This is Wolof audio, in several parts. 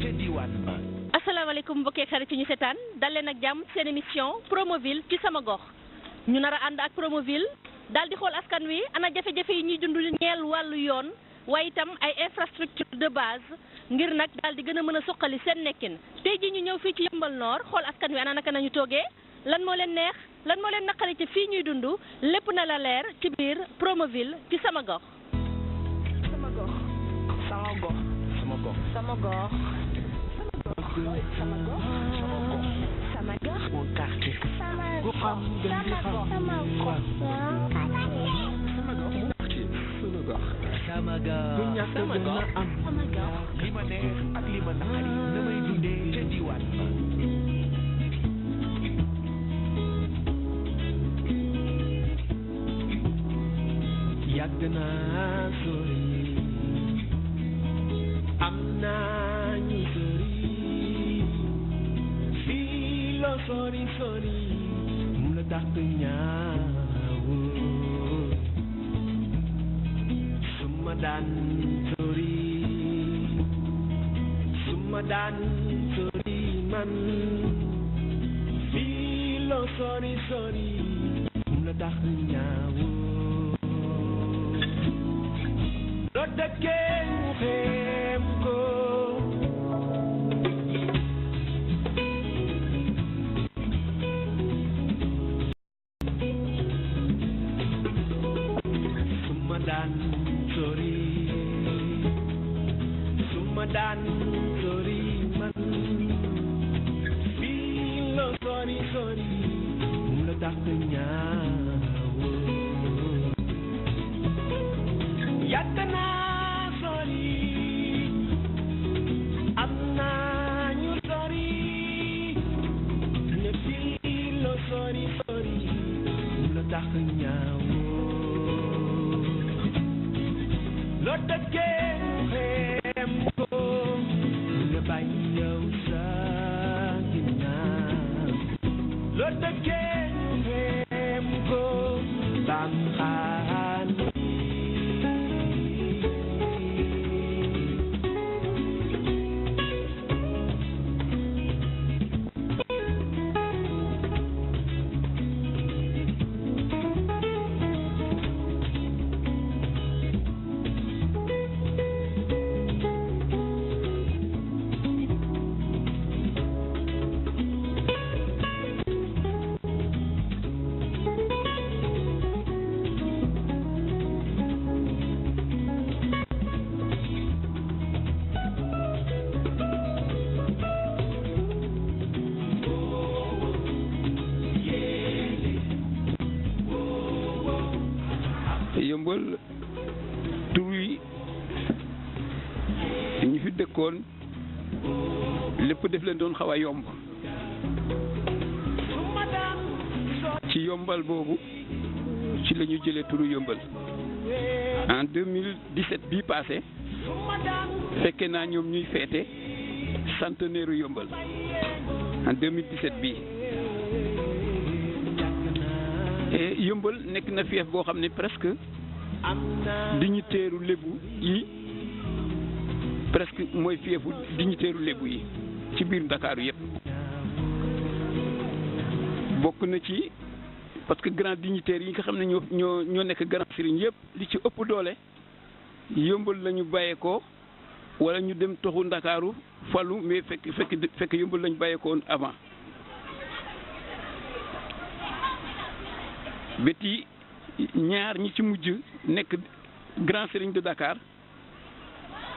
ca diwaan ba. asalaamaaleykum mbokki xarit yi ñu seetaan dal leen ak jàmm seen émission Promoville ci sama gox ñu nar a ànd ak Promoville daal di xool askan wi ana jafe-jafe yi ñuy dund ñeel wàllu yoon waaye itam ay infrastructure de base ngir nag daal di gën a mën a suqali seen nekkin tey jii ñu ñëw fii ci Yeumbeul Nord xool askan wi ana naka nañu toogee lan moo leen neex lan moo leen naqari ci fii ñuy dund lépp na la leer ci biir Promoville ci sama gox. sama gox. sama gox. sama gox. sama gox. sama gox. sama gox. mon quartier. sama gox. goxam gën di xam. sama gox. sama gox. sunu gox. sama gox. bu ñàkk gën a am. sama gox. li ma neex ak li ma naqari damay dundee ca diwaan ba. yàgg naa sori am naa ñu sori fii la sori sori mu la dàq ñaaw su ma daan sori man fii la sori sori mu la dàq ñaaw lo dëkkee mu xeem ko suma daan sori man fii la sori sori mu la dàq ñaaw yàgg naa sori am naa ñu sori ne fii la sori sori mu la tax ñaaw loo dëkkee xeem ko nga bàyyi yow sa ginnaaw loo dëkkee xeem ko bam xaan Yeumbeul tur yi ñu fi dëkkoon lépp def leen doon xaw a yomb ci yombal boobu ci la ñu jëlee turu Yeumbeul en 2017 bii passé fekkee naa ñoom ñuy feete centenaire u Yeumbeul en 2017 bii et Yeumbeul nekk na fief boo xam ne presque dignitaire lébu yi presque mooy fiefu dignitaire lébu yi ci biir Ndakaaru yëpp bokk na ci parce que grand dignitaire yi nga xam ne ñoo nekk grand sëriñ yëpp li ci ëpp doole Yeumbeul la ñu bàyyeekoo wala ñu dem toxu Ndakaaru falu mais fekk Yeumbeul la ñu bàyyeekoo avant beti ñaar ñi ci mujj nekk grand serigne de Dakar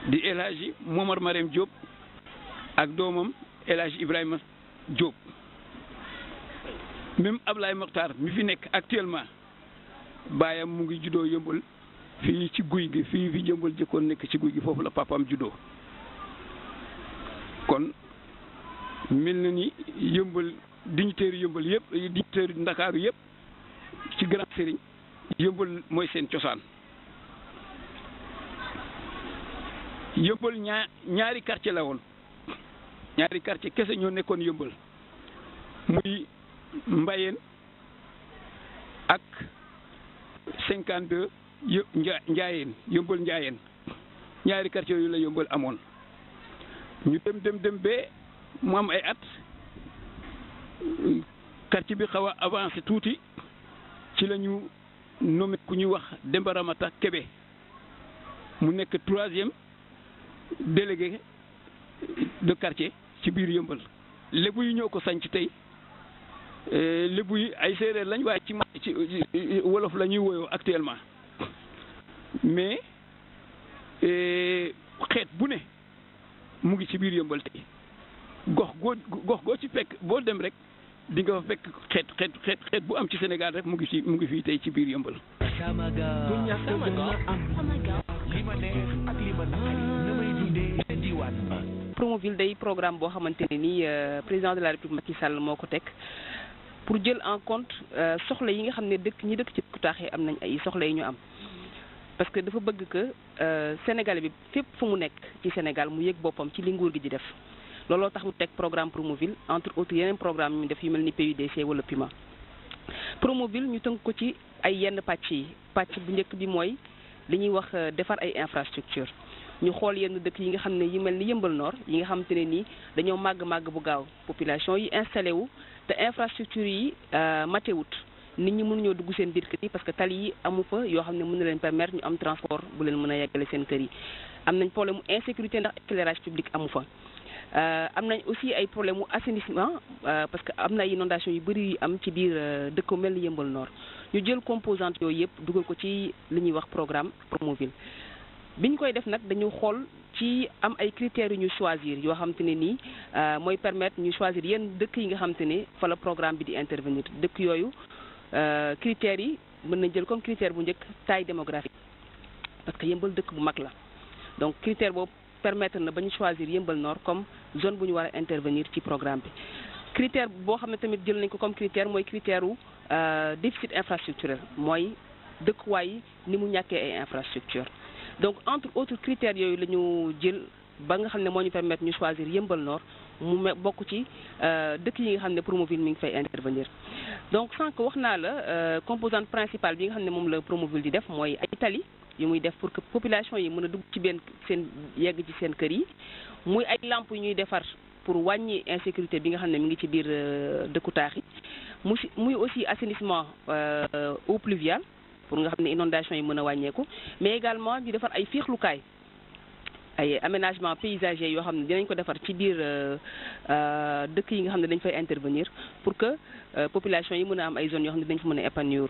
di El Hadji Momar Marème Diop ak doomam El Hadji Ibrahima Diop même Ablaye Mokhtar mi fi nekk actuellement baayam mu ngi juddoo Yeumbeul fii ci guy gi fii fi Yeumbeul jëkkoon nekk ci guy gi foofu la papaam juddoo kon mel na ni Yeumbeul dignitaire Yeumbeul yëpp dignitaire Ndakaaru yëpp ci grand sëriñ Yeumbeul mooy seen cosaan Yeumbeul ñaari quartier la woon ñaari quartier kese ñoo nekkoon Yeumbeul muy Mbayeen ak 52 Njaayeen Yeumbeul Njaayeen ñaari quartier yooyu la Yeumbeul amoon ñu dem ba mu am ay at quartier bi xaw a avancé tuuti ci la ñu nommé ku ñuy wax Demba Ramata Kébé mu nekk 3e délégué de quartier ci biir Yëmbal. lébu yi ñoo ko sanc tey lébu yi ay séeréer lañ waaye ci wolof la ñuy woyoo actuellement mais xeet bu ne mu ngi ci biir Yëmbal tey gox goo ci fekk boo dem rek di nga fa fekk xeet bu am ci Sénégal rek mu ngi fii tey ci biir Yëmbal. Promoville day programme boo xamante ne nii président de la République Macky Sall moo ko teg pour jël en compte soxla yi nga xam ne ñi dëkk ci dëkku taax yi am nañ ay soxla yi ñu am parce que dafa bëgg que Sénégal bi fépp fu mu nekk ci Sénégal mu yëg boppam ci li nguur gi di def looloo tax mu teg programme Promoville entre autres yeneen programme yu ñu def yu mel ni PUDC wala PUMA. Promoville ñu tënk ko ci ay yenn pàcc yi pàcc bu njëkk bi mooy li ñuy wax defar ay infrastructure ñu xool yenn dëkk yi nga xam ne yi mel ni Yëmbal Nord yi nga xamante ne nii dañoo màgg bu gaaw population yi installé wu te infrastructure yi matewut nit ñi mënuñoo dugg seen biir kër yi parce que tali yi amu fa yoo xam ne mën na leen permettre ñu am transport bu leen mën a yeggale seen kër yi am nañ problème mu insécurité ndax éclairage public amu fa am nañ aussi ay problème mu assainissement parce que am na ay inondation yu bëri yu am ci biir dëkk mel ni Yëmbal Nord ñu jël composante yooyu yëpp dugal ko ci li ñuy wax programme Promoville bi ñu koy def nag dañu xool ci am ay critères yu ñu choisir yoo xam te ne nii mooy permettre ñu choisir yenn dëkk yi nga xam te ne fa la programme bi di intervenir dëkk yooyu critères yi mën nañ jël comme critère bu njëkk taille démographique parce que Yëmbal dëkk bu mag la donc critère boobu permettre na ba ñu choisir Yëmbal Nord comme zone bu ñu war a intervenir ci programme bi critère boo xam ne tamit jël nañ ko comme critère mooy critère u déficit infrastructurel mooy dëkkuwaay yi ni mu ñàkkee ay infrastructure donc entre autres critères yooyu la ñu jël ba nga xam ne moo ñu permettre ñu choisir Yëmbal Nord mu bokk ci dëkk yi nga xam ne Promoville mi ngi fay intervenir donc sànq wax naa la composante principale bi nga xam ne moom la Promoville di def mooy ay tali yu muy def pour que population yi mën a dugg ci benn seen yegg ci seen kër yi muy ay lampes yu ñuy defar pour wàññi insécurité bi nga xam ne mi ngi ci biir dëkku taax yi muy aussi assainissement eau pluviale pour nga xam ne inondation yi mën a wàññeeku mais également ñu defar ay fiixlukaay ay aménagement paysager yoo xam ne dinañ ko defar ci biir dëkk yi nga xam ne dañ fay intervenir pour que population yi mën a am ay zones yoo xam ne dañ fa mën a épanouir.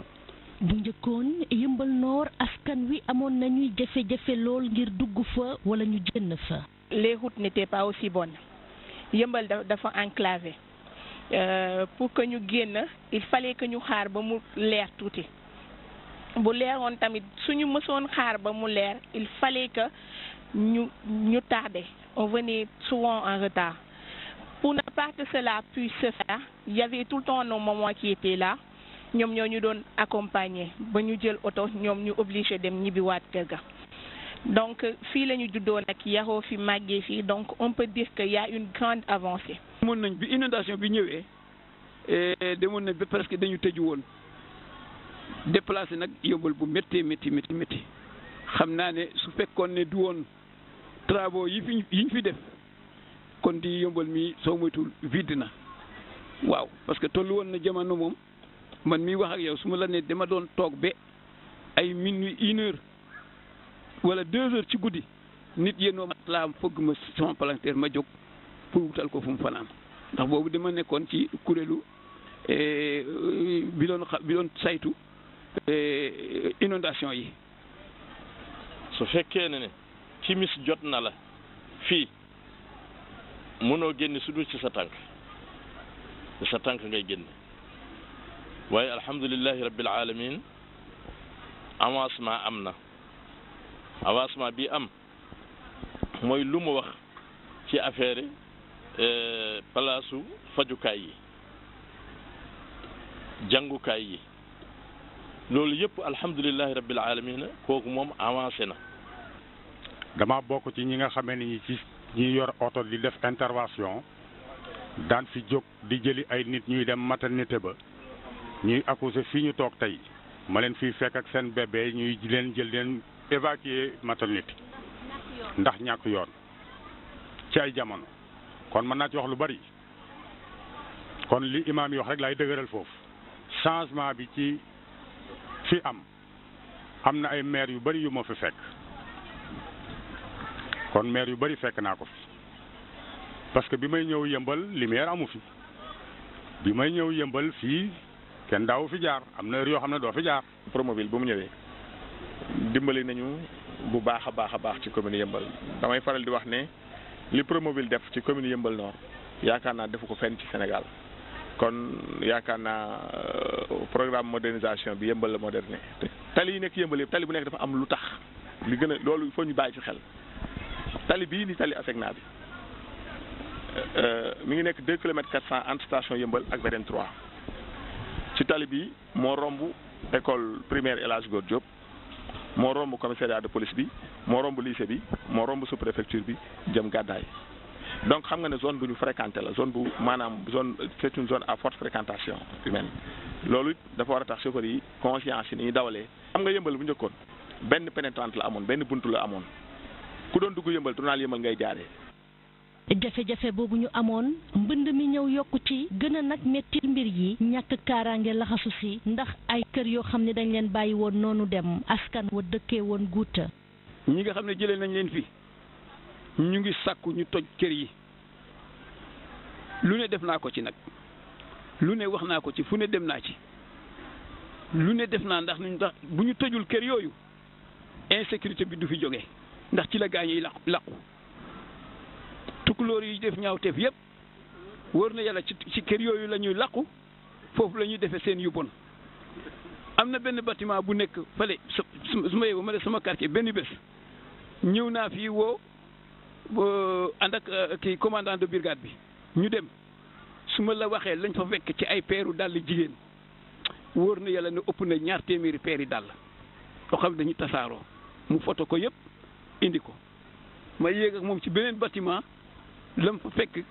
bu njëkkoon Yëmbal Nord askan wi amoon nañuy jafe-jafe lool ngir dugg fa wala ñu génn fa. Les routes n'étaient pas aussi bonnes Yëmbal dafa enclavé pour que ñu génn il fallait que ñu xaar ba mu leer tuuti bu leeroon tamit suñu mësoon xaar ba mu leer il fallait que ñu tardé on venait souvent en retard pour ne pas que cela puisse se faire il y avait tout le temps nos mamans qui étaient là ñoom ñoo ñu doon accompagner ba ñu jël oto ñoom ñu obligé dem ñibbiwaat kër ga donc fii la ñu juddoo nag yaroo fi màggee fii donc on peut dire que y a une grande avancée. demoon nañ bi inondation bi ñëwee demoon nañ ba presque dañu tëju woon déplacé nag Yëmbal bu métti xam naa ne su fekkoon ne du woon travaux yi ñu fi def kon di Yëmbal mi soo moytul vide na waaw parce que tollu woon na jamono moom man mi wax ak yow su ma la ne dama doon toog ba ay minuit 1h wala 2h ci guddi nit yéen mat laa am fëgg ma sama palanteer ma jóg pour wutal ko fu mu fanaan ndax boobu dama nekkoon ci kuréelu bi doon saytu inondation yi. su fekkee ne timis jot na la fii mënoo génne su dul ci sa tànk ngay génne waaye alhamdulillahi rabbil alamin avancement am na avancement bi am mooy lu mu wax ci affaire palaasu fajukaay yi jàngukaay yi loolu yëpp alhamdulillahi rabbil alamin kooku moom avancé na. dama bokk ci ñi nga xamee ni ñi yor oto di def intervention daan fi jóg di jëli ay nit ñuy dem maternité ba ñuy accoucher fii ñu toog tey ma leen fii fekk ak seen bébé ñuy leen jël leen évacuer maternité ndax ñàkk yoon ci ay jamono kon mën naa ci wax lu bari kon li imaam yi wax rek laay dëgëral foofu changement bi ci fi am na ay maire yu bari yu ma fi fekk kon maire yu bari fekk naa ko fi parce que bi may ñëw yëmbal lumière amu fi bi may ñëw yëmbal fii kenn daawu fi jaar am na heure yoo xam ne doo fi jaar. Promoville bu mu ñëwee dimbali nañu bu baax a baax ci commune Yëmbal damay faral di wax ne li Promoville def ci commune Yëmbal Nord yaakaar naa defu ko fenn ci Sénégal kon yaakaar naa programme modernisation bi Yëmbal la moderné tali yi nekk Yëmbal yëpp tali bu nekk dafa am lu tax li gën a loolu il faut ñu bàyyi ci xel tali bii ni tali Asegna bi mi ngi nekk 2 kilomètres 400 entre station Yëmbal ak VDN 3 ci tali bi moo romb école primaire El Hadj Gor Diop moo romb commissariat de police bi moo romb lycée bi moo romb sous-préfecture bi jëm Gàddaay donc xam nga ne zone bu ñu fréquenté la zone bu maanaam zone c'est une zone à forte fréquentation humaine loolu dafa war a tax chauffeur yi conscience yi ni ñuy dawalee. xam nga Yëmbal bu njëkkoon benn pénétrante la amoon benn buntu la amoon ku doon dugg Yëmbal tournal Yëmbal ngay jaaree. jafe-jafe boobu ñu amoon mbënd mi ñëw yokku ci gën a nag mettil mbir yi ñàkk kaaraange laxasu si ndax ay kër yoo xam ne dañ leen bàyyi woon noonu dem askan wa dëkkee woon guuta ñi nga xam ne jëlee nañ leen fi ñu ngi sàkku ñu toj kër yi lu ne def naa ko ci nag lu ne wax naa ko ci fu ne dem naa ci lu ne def naa ndax bu ñu tojul kër yooyu insécurité bi du fi jóge ndax ci la gaañ yi làqu tukulóor yi def ñaawteef yëpp wóor na yàlla ci kër yooyu la ñuy làqu foofu la ñuy defee seen yu bon am na benn bâtiment bu nekk fale su ma yeboo ma ne sama quartier benn bés ñëw naa fii woo ànd ak kii commandant de brigade bi ñu dem su ma la waxee lañ fa fekk ci ay peeru dàll jigéen wóor na yàlla ne ëpp na 2 téeméeri peeri dàll yoo xam ne dañu tasaaroo mu foto ko yëpp indi ko ma yéeg ak moom ci beneen bâtiment lam fa fekk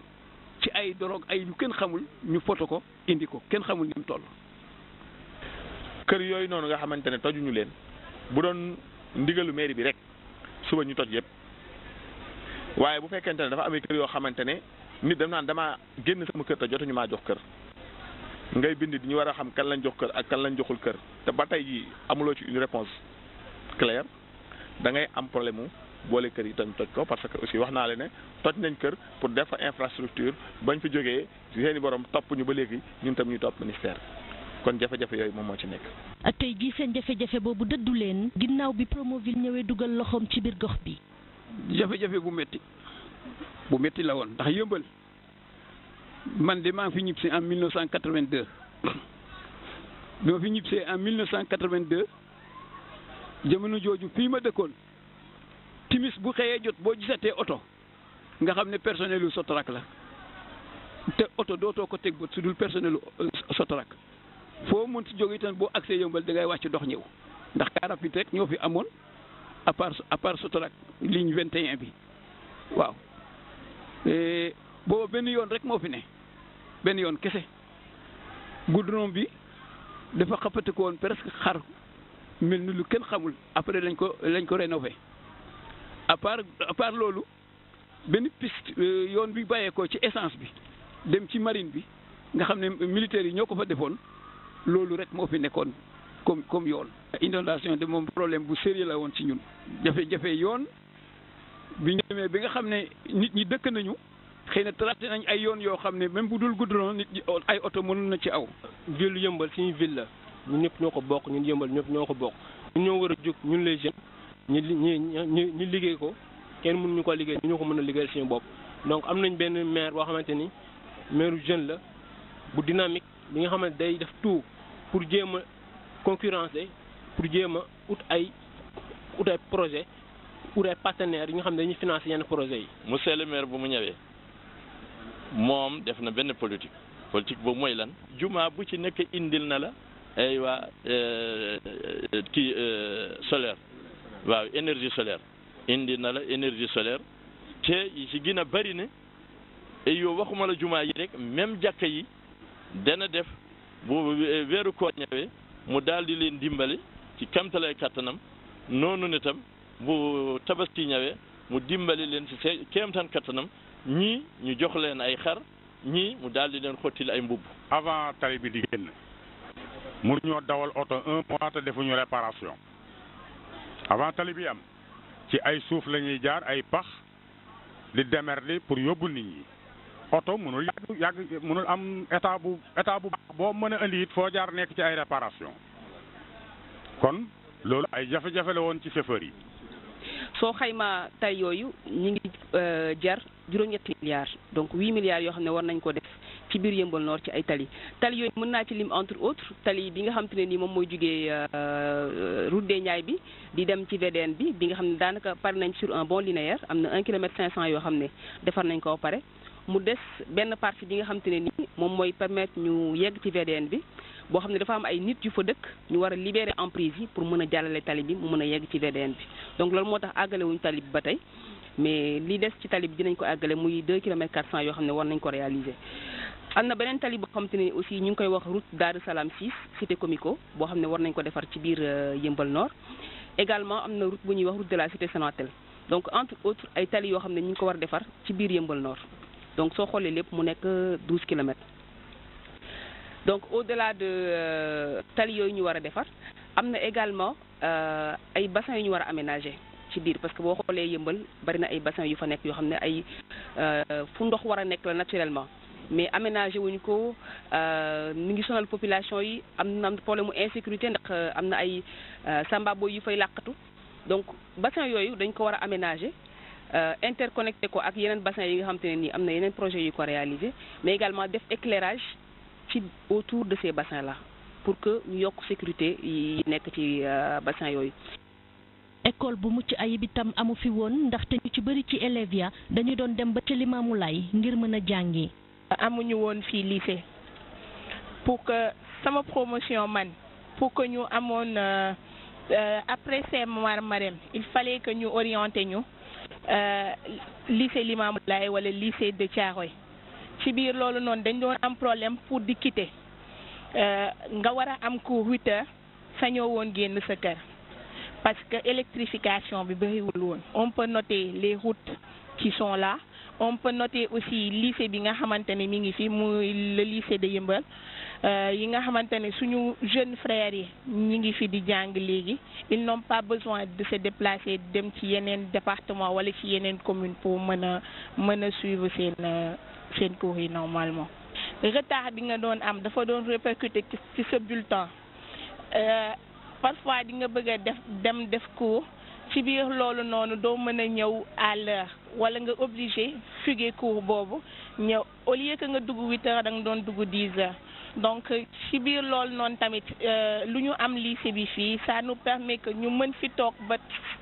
ci ay drogue ay lu kenn xamul ñu foto ko indi ko kenn xamul ni mu toll. kër yooyu noonu nga xamante ne tojuñu leen bu doon ndigalu mairie bi rek suba ñu toj yëpp waaye bu fekkente ne dafa amee kër yoo xamante ne nit dem naan damaa génn sama kër te jotuñu maa jox kër ngay bind di ñu war a xam kan lañ jox kër ak kan lañ joxul kër te ba tey jii amuloo ci une réponse claire da ngay am problème mu boole kër yi tam toj ko parce que aussi wax naa leen ne toj nañ kër pour def fa infrastructure bañ fi jógee seeni borom topp ñu ba léegi ñun tam ñuy topp ministère kon jafe-jafe yooyu moom moo ci nekk. tey jii seen jafe-jafe boobu dëddu leen ginnaaw bi Promoville ñëwee dugal loxoom ci biir gox bi. jafe-jafe bu métti la woon ndax Yëmbal man de maa ngi fi ñibbisi en 1982 bi ma fi ñibbisee en 1982 jamono jooju fii ma dëkkoon timis bu xëyee jot boo gisatee oto nga xam ne personnel lu Sotrac la te oto dootoo ko teg bët su dul personnel lu Sotrac foo mën si jóge itam boo accès Yëmbal da ngay wàcc dox ñëw ndax car rapide rek ñoo fi amoon à part Sotrac ligne 21 bi waaw booba benn yoon rek moo fi ne benn yoon kese goudron bi dafa xappati ko woon presque xar mel ni lu kenn xamul après lañ ko rénové à part loolu benn piste yoon bi bàyyeekoo ci essence bi dem ci marine bi nga xam ne militaires yi ñoo ko fa defoon loolu rek moo fi nekkoon comme yoon. inondation de moom problème bu sérieux la woon ci ñun jafe-jafe yoon bi ñu demee bi nga xam ne nit ñi dëkk nañu xëy na traité nañ ay yoon yoo xam ne même bu dul goudron nit ñi ay oto mënoon na ci aw. ville Yëmbal suñu ville la ñun ñëpp ñoo ko bokk ñun Yëmbal ñëpp ñoo ko bokk ñun ñoo war a jóg ñun les jeunes ñu liggéey ko kenn mënuñu ko liggéey ñu ñoo ko mën a liggéeyal suñu bopp. donc am nañ benn maire boo xamante ni maire jeune la bu dynamique bi nga xamante day def tout pour jéem a concurrencer pour jéem a ut ay projet ut ay partenaires yi nga xam ne dañuy financer yenn projets yi. monsieur le maire bu mu ñëwee moom def na benn politique boobu mooy lan. juma bu ci nekk indil na la ay waa kii solaire waaw énergie solaire indi na la énergie solaire te yi ci gën a bari ne yow waxuma la juma yi rek même jàkka yi dana def bu weeru koor ñëwee mu daal di leen dimbali ci kamtalay kattanam noonu ne tam bu tabaski ñëwee mu dimbali leen ci kéemtaan kattanam ñii ñu jox leen ay xar ñii mu daal di leen xottil ay mbubb. avant tali bi di génn mun ñoo dawal oto 1 mois te defuñu réparation avant tali bi am ci ay suuf la ñuy jaar ay pax di démerder pour yóbbu nit ñi oto mënul yàgg mënul am état bu baax boo mën a indi it foo jaar nekk ci ay réparation kon loolu ay jafe-jafe la woon ci chauffeur yi. soo xayma tali yooyu ñi ngi jar juróom-ñetti milliards donc 8 milliards yoo xam ne war nañ ko def ci biir Yeumbeul Nord ci ay tali yooyu mën naa ci lim entre autres tali bi nga xam te ne nii moom mooy jugee route des Niayes bi di dem ci VDN bi nga xam ne daanaka pare nañ sur un bon linéaire am na 1 kilomètre 500 yoo xam ne defar nañ ko ba pare mu des benn partie bi nga xam te ne nii moom mooy permettre ñu yegg ci VDN bi boo xam ne dafa am ay nit yu fa dëkk ñu war a libérer emprise yi pour mën a jàllale tali bi mu mën a yegg ci VDN bi donc loolu moo tax àggale wuñu tali bi ba tey mais li des ci tali bi dinañ ko àggale muy 2 kilomètres 400 yoo xam ne war nañ ko réaliser. am na beneen tali boo xam te ne aussi ñu ngi koy wax route Darou Salam 6 cité Comico boo xam ne war nañ ko defar ci biir Yeumbeul Nord également am na route bu ñuy wax route de la cité Sonatel donc entre autres ay tali yoo xam ne ñu ngi ko war a defar ci biir Yeumbeul Nord donc soo xoolee lépp mu nekk 12 kilomètres. donc au-delà de tali yooyu ñu war a defar am na également ay bassins yu ñu war a aménager ci biir parce que boo xoolee Yeumbeul bari na ay bassins yu fa nekk yoo xam ne ay fu ndox war a nekk la naturellement mais aménager wuñ ko mi ngi sonal population yi am na problème mu insécurité ndax am na ay sambabo yu fay làqatu donc bassins yooyu dañ ko war a aménager interconnecté ko ak yeneen bassins yi nga xam te ne nii am na yeneen projets yu ko réaliser mais également def éclairage ci autour de ces bassins là pour que ñu yokk sécurité yi nekk ci bassin yooyu. école bu mucc ayib itam amu fi woon ndaxte ñu ci bëri ci élèves ya dañu doon dem ba ca Limamoulaye ngir mën a jàngi. amuñu woon fii lycée pour que sama promotion man pour que ñu amoon après ces Marème il fallait que ñu orienté ñu lycée Limamoulaye wala lycée de Thiaroye. ci biir loolu noonu dañ doon am problème pour di quitter nga war a am cours 8 heures sañoo woon génn sa kër parce que électrification bi bëriwul woon. on peut noter les routes qui sont là on peut noter aussi lycée bi nga xamante ne mi ngi fi muy le lycée de Yeumbeul yi nga xamante ne suñu jeunes frères yi ñi ngi fi di jàng léegi ils n'ont pas besoin de se déplacer dem ci yeneen département wala ci yeneen commune pour mën a suivre seen cours yi normalement. retard bi nga doon am dafa doon répercuter ci sa bulletin parfois di nga bëgg a def cours ci biir loolu noonu doo mën a ñëw à l'heure wala nga obligé fuguer cours boobu ñëw au lieu que nga dugg 8 heures da nga doon dugg 10 heures donc ci biir loolu noonu tamit lu ñu am lycée bi fii ça nous permet que ñu mën fi toog ba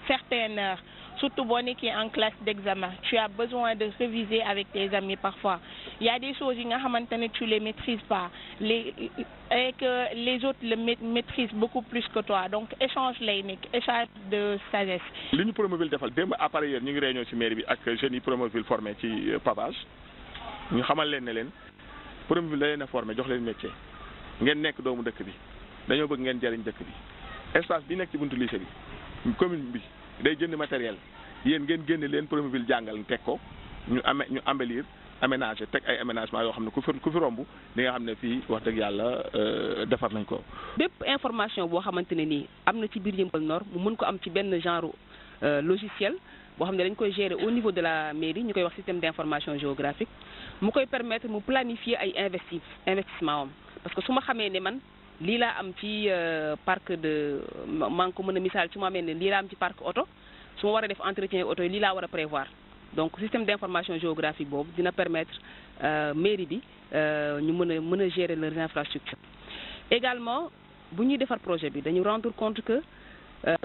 certaines heures. Surtout boo nekkee en classe d'examen tu as besoin de réviser avec tes amis parfois il y a des choses yi nga xamante ne tu les maîtrises pas et que les autres le maîtrisent beaucoup plus que toi donc échange lay nekk échange de sagesse. li ñu Promoville defal démb à part hier ñu ngi réunion ci mairie bi ak jeunes yi Promoville formé ci pavage ñu xamal leen ne leen Promoville da leen a formé jox leen métier ngeen nekk doomu dëkk bi dañoo bëgg ngeen jariñ dëkk bi espace bi nekk ci buntu lycée bi commune bi. day jënd matériel yéen ngeen génne leen Promoville jàngal teg ko ñu embellir aménager teg ay aménagement yoo xam ne ku fi romb di nga xam ne fii wax dëgg yàlla defar nañ ko. bépp information boo xamante ne nii am na ci biir Yeumbeul Nord mu mën ko am ci benn genre logiciel boo xam ne dañ koy gérer au niveau de la mairie ñu koy wax système d'information géographique mu koy permettre mu planifier ay investissement am parce que su ma xamee ne man. lii laa am ci parc de maa ngi ko mën a misaal ci ma amee ne lii laa am ci parc oto su ma war a def entretien oto yi lii laa war a prévoir donc système d'information géographique boobu dina permettre mairie bi ñu mën a gérer leurs infrastructures. également bu ñuy defar projet bi dañu rendre compte que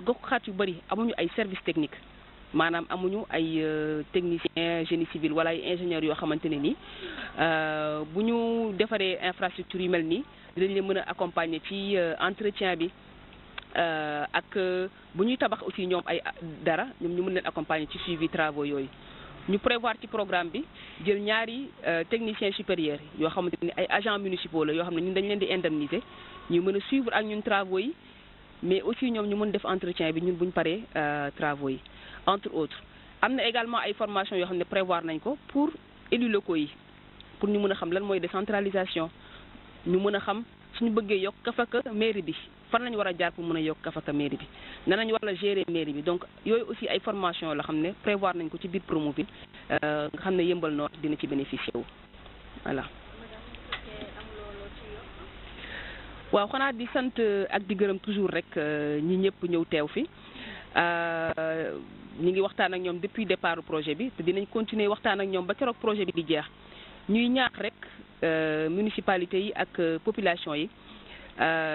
gox-xaat yu bëri amuñu ay services techniques maanaam amuñu ay technicien génie civil wala ay ingénieurs yoo xamante ne nii bu ñu defaree infrastructure yu mel nii. dinañ leen mën a accompagner ci entretien bi ak bu ñuy tabax aussi ñoom ay dara ñoom ñu mën leen accompagner ci suivi travaux yooyu ñu prévoir ci programme bi jël ñaari techniciens supérieurs yoo xamante ni ay agents municipaux la yoo xam ne ñun dañ leen di indemniser ñu mën a suivre ak ñun travaux yi mais aussi ñoom ñu mën def entretien bi ñun bu ñu paree travaux yi entre autres am na également ay formations yoo xam ne prévoir nañ ko pour élus locaux yi pour ñu mën a xam lan mooy décentralisation ñu mën a xam suñu bëggee yokk kafaka mairie bi fan lañu war a jaar pour mën a yokk kafaka mairie bi nan lañu war a gérer mairie bi donc yooyu aussi ay formation la xam ne prévoir nañ ko ci biir Promoville nga xam ne Yeumbeul Nord dina ci bénéficier wu voilà. waaw xanaa di sant ak di gërëm toujours rek ñi ñëpp ñëw teew fi ñi ngi waxtaan ak ñoom depuis départ projet bi te dinañ continuer waxtaan ak ñoom ba keroog projet bi di jeex ñuy ñaax rek municipalité yi ak population yi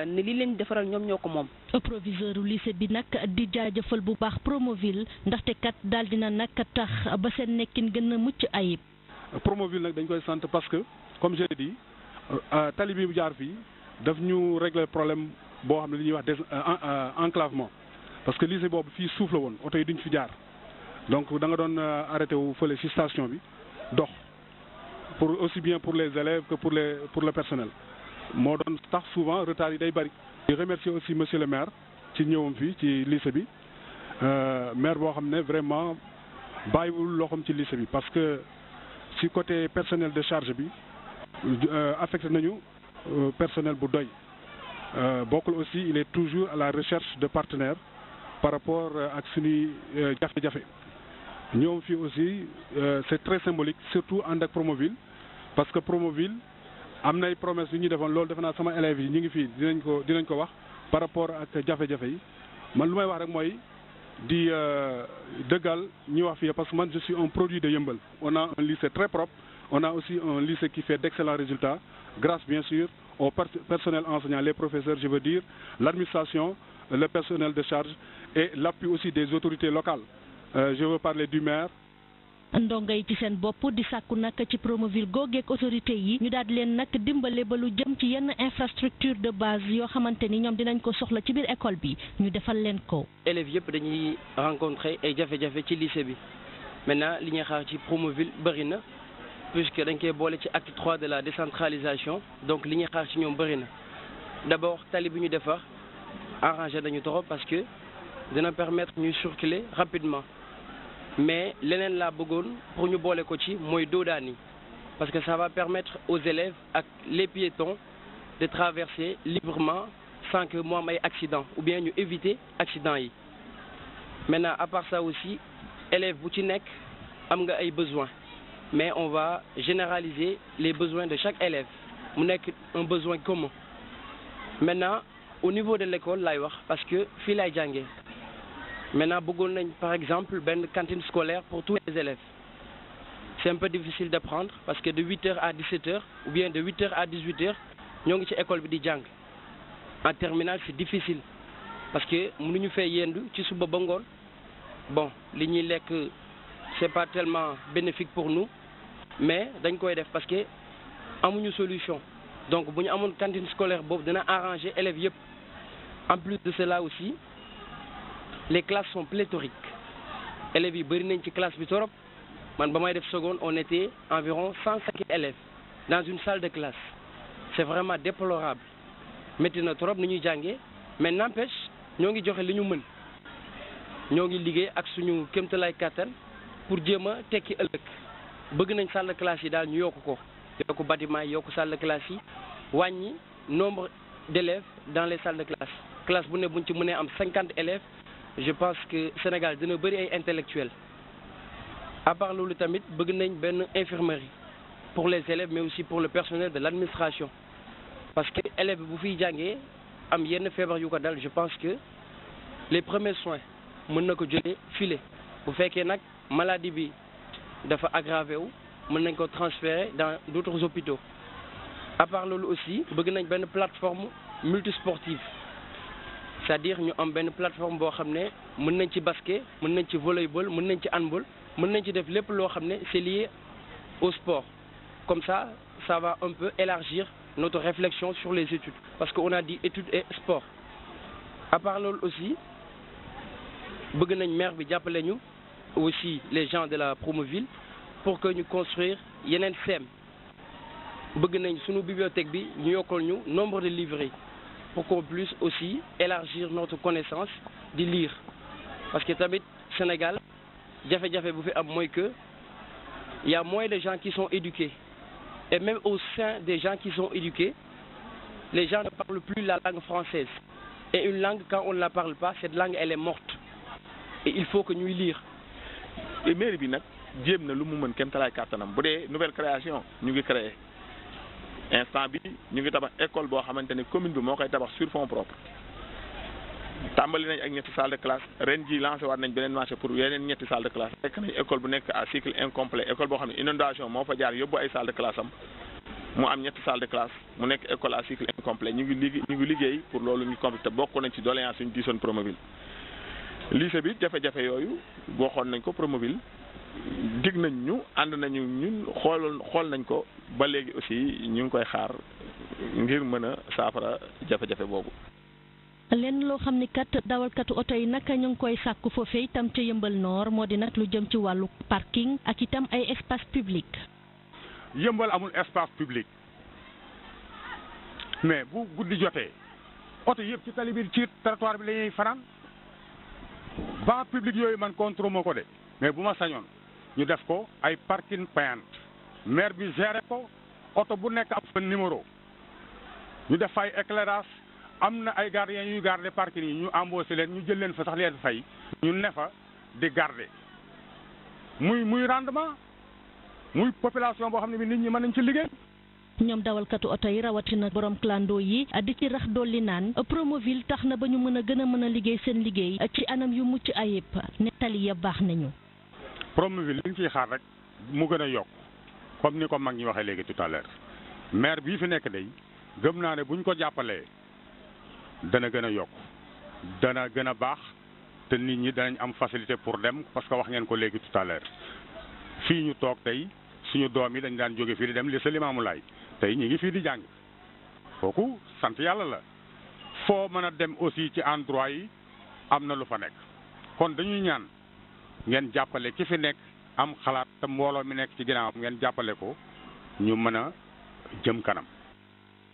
ne li leen defaral ñoom ñoo ko moom. proviseur lycée bi nag di jaajëfal bu baax Promoville ndaxte kat daal dina nag tax ba seen nekkin gën a mucc ayib. Promoville nag dañ koy sant parce que comme je l'ai dit tali bi bu jaar fii daf ñu régler problème boo xam ne li ñuy wax enclavement parce que lycée boobu fii suuf la woon oto yi duñ fi jaar donc da nga doon arrêté wu fële ci station bi dox pour aussi bien pour les élèves que pour le personnel moo doon tax souvent retard yi day bari. di remercier aussi monsieur le maire ci ñëwam fii ci lycée bi maire boo xam ne vraiment bàyyiwul loxoom ci lycée bi parce que ci côté personnel de charge bi affecté nañu personnel bu doy bokkul aussi il est toujours à la recherche de partenaires par rapport ak suñuy jafe-jafe ñoom fii aussi c'est très symbolique surtout ànd ak Promoville parce que Promoville am nay promesse yu ñu defoon loolu defe naa sama élèves yi ñu ngi fii dinañ ko wax par rapport ak jafe-jafe yi man lu may wax rek mooy di dëggal ñi wax fii parce que man je suis un produit de Yeumbeul. On a un lycée très propre, on a aussi un lycée qui fait d'excellents résultats grâce bien sûr au personnel enseignant, les professeurs, je veux dire, l'administration, le personnel de charge et l'appui aussi des autorités locales. Je veux parler du maire. ndongo yi ci seen bopp di sàkku nag ci Promoville googeek autorité yi ñu daal di leen nag dimbale ba lu jëm ci yenn infrastructure de base yoo xamante ni ñoom dinañ ko soxla ci biir école bi ñu defal leen ko. élèves yëpp dañuy rencontrer ay jafe-jafe ci lycée bi maintenant li ñuy xaar ci Promoville bëri na puisque dañ koy boole ci acte 3 de la décentralisation donc li ñuy xaar ci ñoom bëri na d'abord tali bi ñu defar arrangé nañu trop parce que dina permettre ñuy circuler rapidement. Mais leneen laa bëggoon pour ñu boole ko ci mooy doodaan yi parce que ça va permettre aux élèves ak les piétons de traverser librement sans que mu am ay accident ou bien ñu éviter accident yi maintenant à part ça aussi élèves bu ci nekk am nga ay besoins mais on va généraliser les besoins de chaque élève mu nekk un besoin commun maintenant au niveau de l'école laay wax parce que fii laay jàngee. Maintenant, bëggoon nañ par exemple benn cantine scolaire pour tous les élèves. C'est un peu difficile d'apprendre parce que de 8h à 17h ou bien de 8h à 18h ñoo ngi ci école bi di jàng. En terminale, c'est difficile parce que mënuñu fay yendu ci suba ba ngoon. Bon, li ñuy lekk c'est pas tellement bénéfique pour nous mais dañ koy def parce que amuñu solution. Donc bu ñu amoon cantine scolaire boobu dina arranger élèves yëpp. En plus de cela aussi, les classes sont pléthoriques élèves yi bëri nañ ci classe bi torop man ba may def seconde on était environ 105 élèves dans une salle de classe c'est vraiment déplorable métti na torop ni ñuy jàngee mais n'empêche ñoo ngi joxe li ñu mën ñoo ngi liggéey ak suñu kéemtalaay kàttan pour jéem a tekki ëllëg bëgg nañ salle de classe yi daal ñu yokk ko yokk bâtiment yi yokk salle de classe yi wàññi nombre d'élèves dans les salles de classe bu ne buñ ci mënee am 50 élèves je pense que Sénégal dina bëri ay intellectuels à part loolu tamit bëgg nañ benn infirmerie pour les élèves mais aussi pour le personnel de l'administration parce que élève bu fiy jàngee am yenn feebar yu ko dal je pense que les premiers soins mën na ko jëlee file bu fekkee nag maladie bi dafa aggravé wu mën nañ ko transférer dans d'autres hôpitaux à part loolu aussi bëgg nañ benn plateforme multisportive c'est-à-dire ñu am benn plateforme boo xam ne mën nañ ci basket mën nañ ci volleyball mën nañ ci handball mën nañ ci def lépp loo xam ne c'est lié au sport comme ça va un peu élargir notre réflexion sur les études parce que on a dit études et sport à part loolu aussi bëgg nañ maire bi jàppale ñu aussi les gens de la Promoville pour que ñu construire yeneen CEM bëgg nañ sunu bibliothèque bi ñu yokkal ñu nombre de livres pour qu'on puisse aussi élargir notre connaissance di lire parce que tamit Sénégal jafe-jafe bu fi am mooy que il y a moins de gens qui sont éduqués. Et même au sein des gens qui sont éduqués, les gens ne parlent plus la langue française. Et une langue, quand on ne la parle pas, cette langue, elle est morte. Et il faut que nous lire. Et mairie bi nag jéem na lu mu mën kéem talaay kàttanam bu dee nouvelle création ñu ngi créé instant bi ñu ngi tabax école boo xamante ne commune bi moo koy tabax sur fonds propres tàmbali nañ ak ñetti salle de classe ren ji lancé waat nañ beneen marché pour yeneen ñetti salle de classe fekk nañ école bu nekk à cycle incomplet école boo xam ne inondation moo fa jaar yóbbu ay salle de classe am mu am ñetti salle de classe mu nekk école à cycle incomplet ñu ngi liggéey pour loolu ñu complété bokk nañ ci doléance suñu diisoon Promoville lycée bi jafe-jafe yooyu waxoon nañ ko Promoville dig nañ ñu ànd nañu ñun xool nañ ko ba léegi aussi ñu ngi koy xaar ngir mën a saafara jafe-jafe boobu. lenn loo xam ni kat dawalkatu oto yi nag ñu ngi koy sàkku foofee itam ca Yeumbeul Nord moo di nag lu jëm ci wàllu parking ak itam ay espace public. Yeumbeul amul espace public mais bu guddi jotee oto yëpp ci tali bi ci trottoir bi la ñuy fanaan banc public yooyu man contre moo ko de mais bu ma sañoon ñu def ko ay parking payant maire bi géré ko oto bu nekk am fa numéro ñu def fay éclairage am na ay gardiens ñuy garder parking yi ñu embauché leen ñu jël leen fa sax leen fay ñu ne fa di garder muy rendement muy population boo xam ne bi nit ñi mën nañ ci liggéey. ñoom dawalkatu oto yi rawatina borom clando yi di ci rax dolli naan Promoville tax na ba ñu mën a liggéey seen liggéey ci anam yu mucc ayib ne tali ya baax nañu. Promoville li ñu ciy xaar rek mu gën a yokk comme ni ko mag ñi waxee léegi tout à l'heure maire bii fi nekk day gëm naa ne bu ñu ko jàppalee dana gën a yokk dana gën a baax te nit ñi danañ am facilité pour dem parce que wax ngeen ko léegi tout à l'heure fii ñu toog tey suñu doom yi dañ daan jóge fii di dem lycée Limamoulaye tey ñu ngi fii di jàng kooku sant yàlla la foo mën a dem aussi ci endroit yi am na lu fa nekk kon dañuy ñaan ngeen jàppale ki fi nekk am xalaat te mbooloo mi nekk ci ginnaawam ngeen jàppale ko ñu mën a jëm kanam.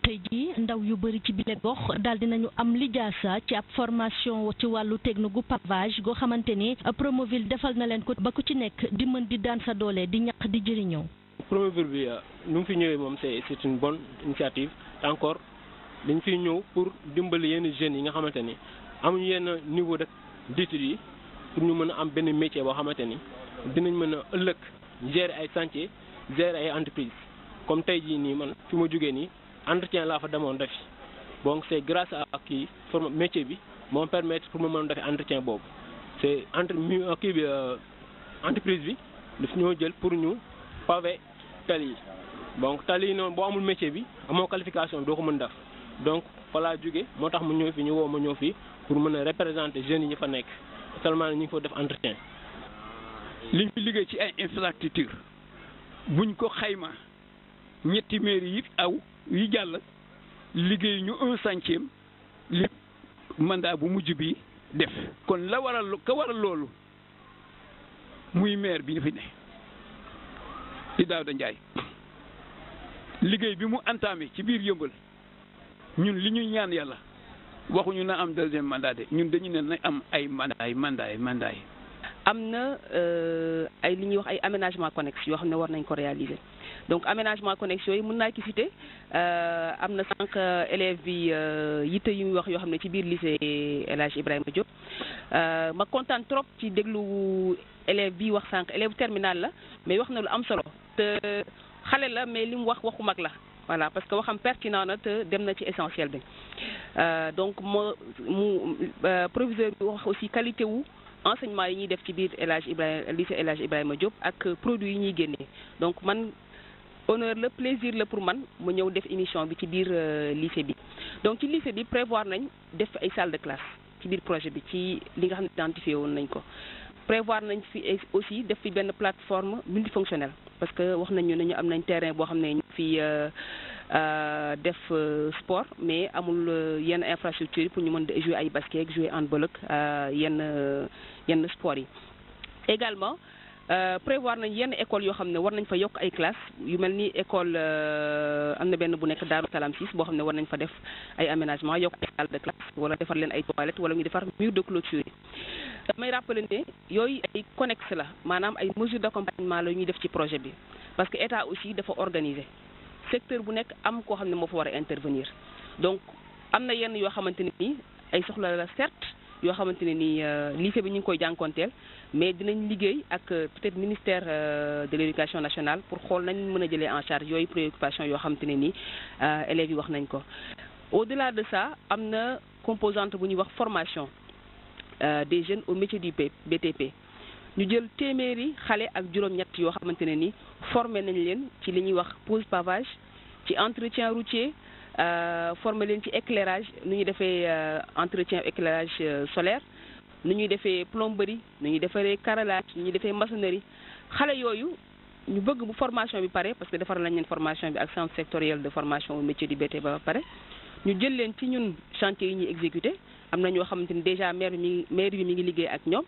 tey jii ndaw yu bëri ci bile gox daal dinañu am lijaasa ci ab formation ci wàllu technique gu pavage goo xamante ni Promoville defal na leen ko ba ku ci nekk di mën di daan sa doole di ñaq di jëriñoo. Promoville bi nu mu fi ñëwee moom c'est une bonne initiative encore dañ fiy ñëw pour dimbali yenn jeunes yi nga xamante ni amuñu yenn niveau de d'études yi pour ñu mën a am benn métier boo xamante ni dinañ mën a ëllëg gérer ay chantier gérer ay entreprise comme tey jii nii man fi ma jógee nii entretien laa fa demoon def donc c'est grâce à kii métier bi moo permettre pour ma mën a def entretien boobu c'est entreprise bi daf ñoo jël pour ñu pavé tali yi donc tali yi noonu boo amul métier bi amoo qualification doo ko mën def donc fa laa jóge moo tax mu ñëw fi ñu woo ma ñëw fii pour mën a représenter jeunes yi ñu fa nekk seulement ñu ngi fa def entretien. liñ fi liggéey ci ay infrastructure buñ ko xayma ñetti mairie yi aw yi jàll liggéey ñu 1/100 li mandat bu mujj bi def kon la waral loolu muy maire bi ñu fi ne di Daouda Ndiaye liggéey bi mu entamé ci biir Yeumbeul ñun li ñuy ñaan yàlla waxuñu na am deuxième mandat de ñun dañu ne na am ay mandat am na ay li ñuy wax ay aménagement connexe yoo xam ne war nañ ko réaliser donc aménagement connexe yooyu mën naa ci citer am na sànq élève bi yitte yu muy wax yoo xam ne ci biir lycée El Hadj Ibrahima Diop ma kontaan trop ci déglu élève bi wax sànq élève terminal la mais wax na lu am solo te xale la mais li mu wax waxu mag la voilà parce que waxam pertinent na te dem na ci essentiel bi donc proviseur bi wax aussi qualité wu enseignement yi ñuy def ci biir lycée El Hadj Ibrahima Diop ak produits yi ñuy génnee donc man honneur la plaisir la pour man mu ñëw def émission bi ci biir lycée bi donc ci lycée bi prévoir nañ def ay salle de classe ci biir projet bi ci li nga xam ne identifié woon nañ ko prévoir nañ fi aussi def fi benn plateforme multifonctionnelle parce que wax nañu ne ñu am nañ terrain boo xam ne ñu fi def sport mais amul yenn infrastructure yi pour ñu mën di jouer ay basket jouer handball ak yenn sport yi également prévoir nañ yenn école yoo xam ne war nañ fa yokk ay classe yu mel ni école am na benn bu nekk Daaru Salaam 6 boo xam ne war nañ fa def ay aménagement yokk ay salle de classe wala defar leen ay toilettes wala ñu defar mur de clôture damay rappeler ne yooyu ay connexe la maanaam ay mesures d'accompagnement la ñuy def ci projet bi parce que état aussi dafa organiser secteur bu nekk am koo xam ne moo fa war a intervenir donc am na yenn yoo xamante ne nii ay soxla la certes yoo xamante ne nii lycée bi ñu ngi koy jànkonteel mais dinañ liggéey ak peut-être ministère de l'éducation nationale pour xool nañ mën a jëlee en charge yooyu préoccupation yoo xamante ne nii élèves yi wax nañ ko. Au-delà de ça am na composante bu ñuy wax formation des jeunes au métier du BTP ñu jël téeméeri xale ak juróom-ñett yoo xamante ne nii formé nañ leen ci li ñuy wax pose pavage ci entretien routier formé leen ci éclairage nu ñuy defee entretien éclairage solaire nu ñuy defee plomberie nu ñuy defaree carrelage nu ñuy defee maçonnerie xale yooyu ñu bëgg bu formation bi pare parce que defar nañ leen formation bi ak centre sectoriel de formation au métier du BTP ba pare ñu jël leen ci ñun chantier yi ñuy exécuté am na ñoo xamante ni déjà maire bi mi ngi liggéey ak ñoom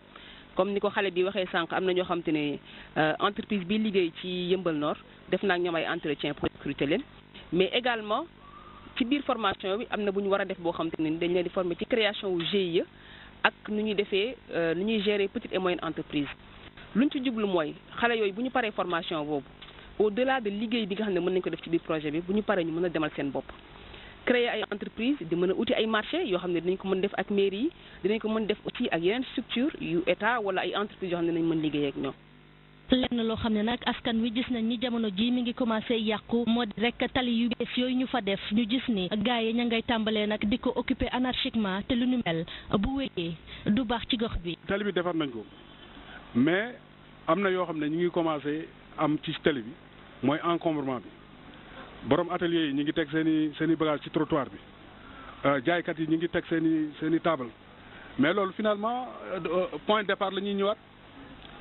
comme ni ko xale bi waxee sànq am na ñoo xamante ne entreprise bi liggéey ci Yeumbeul Nord def na ak ñoom ay entretien pour recruter leen mais également ci biir formation bi am na bu ñu war a def boo xamante ne dañ leen di former ci création wu GIE ak nu ñuy defee nu ñuy gérer petite et moyenne entreprise luñ ci jublu mooy xale yooyu bu ñu paree formation boobu au-delà de liggéey bi nga xam ne mën nañ ko def ci biir projet bi bu ñu paree ñu mën a demal seen bopp créer ay entreprise di mën a uti ay marché yoo xam ne dinañ ko mën def ak mairie yi dinañ ko mën def aussi ak yeneen structure yu état wala ay entreprise yoo xam ne dinañ mën liggéey ak ñoom. lenn loo xam ne nag askan wi gis nañ ni jamono ji mi ngi commencé yàqu moo di rek tali yu bees yooyu ñu fa def ñu gis ni gars yi ña ngay tàmbalee nag di ko occuper anarchiquement te lu ñu mel bu wéyee du baax ci gox bi. tali bi defar nañ ko mais am na yoo xam ne ñu ngi commencé am ci tali bi mooy encombrement bi borom atelier yi ñu ngi teg seen i bagage ci trottoir bi jaaykat yi ñu ngi teg seen i table mais loolu finalement point de départ la ñuy ñëwaat.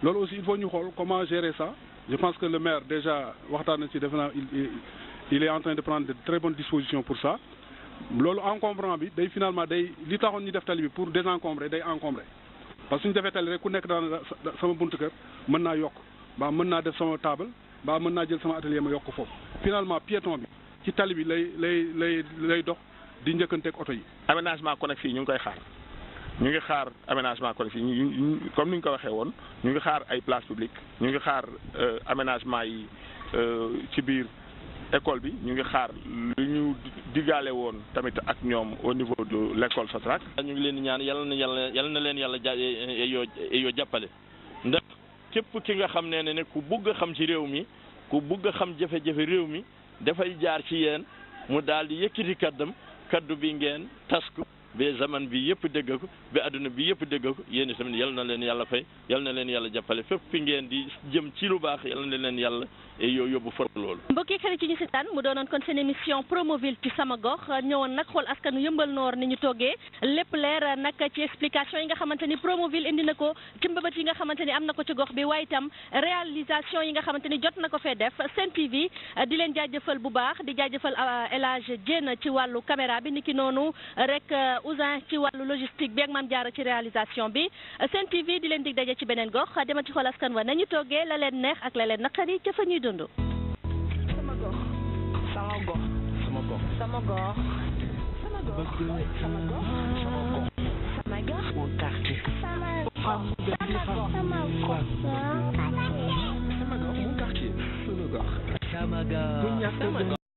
loolu aussi il faut ñu xool comment gérer ça je pense que le maire déjà waxtaan na ci defe naa il est en train de prendre de très bonnes dispositions pour ça loolu encombrant bi day finalement day li taxoon ñu def tali bi pour désencombrer day encombrer parce que suñu defee tali rek ku nekk daan sama buntu kër mën naa yokk mbaa mën naa def sama table mbaa mën naa jël sama atelier ma yokk foofu finalement piéton bi ci tali bi lay dox di njëkkanteeg oto yi. aménagement connexe yi ñu ngi koy xaar. ñu ngi xaar aménagement connexe yi comme ni ñu ko waxee woon ñu ngi xaar ay place publique ñu ngi xaar aménagement yi ci biir école bi ñu ngi xaar lu ñu diggaale woon tamit ak ñoom au niveau de l'école Sotrac. ñu ngi leen di ñaan yal na leen yàlla yoo jàppale ndax képp ki nga xam ne ku bugg a xam ci réew mi ku bugg a xam jafe-jafe réew mi dafay jaar ci yéen mu daal di yëkkati kaddu bi ngeen tas ko ba zaman bi yëpp dégg ko ba adduna bi yëpp dégg ko yéen tamit yal na leen yàlla fay yal na leen yàlla jàppale fépp fi ngeen di jëm ci lu baax yal na leen yàlla yóbbu for loolu. mbokki xarit yi ñu seetaan mu doonoon kon seen émission Promoville ci sama gox ñëwoon nag xool askanu Yeumbeul Nord ni ñu toggee lépp leer nag ci explication yi nga xamante ni Promoville indi na ko ci mbëbët yi nga xamante ni am na ko ci gox bi waaye itam réalisation yi nga xamante ni jot na ko fee def Sen TV di leen jaajëfal bu baax di jaajëfal El Hadj Diène ci wàllu caméra bi niki noonu rek Ousin ci wàllu logistique bi ak Mame Diarra ci réalisation bi Sen TV di leen dig daje ci beneen gox demal ci xool askan wa nañu toggee la leen neex ak la leen naqari ca fa ñuy dund. Sama gox. Sama gox. Sama gox. Sama gox. Sama gox. Sama gox. Sama gox. Mon quartier. Sama gox. Sama gox. Sama gox. Mon quartier. Sama gox. Sama gox.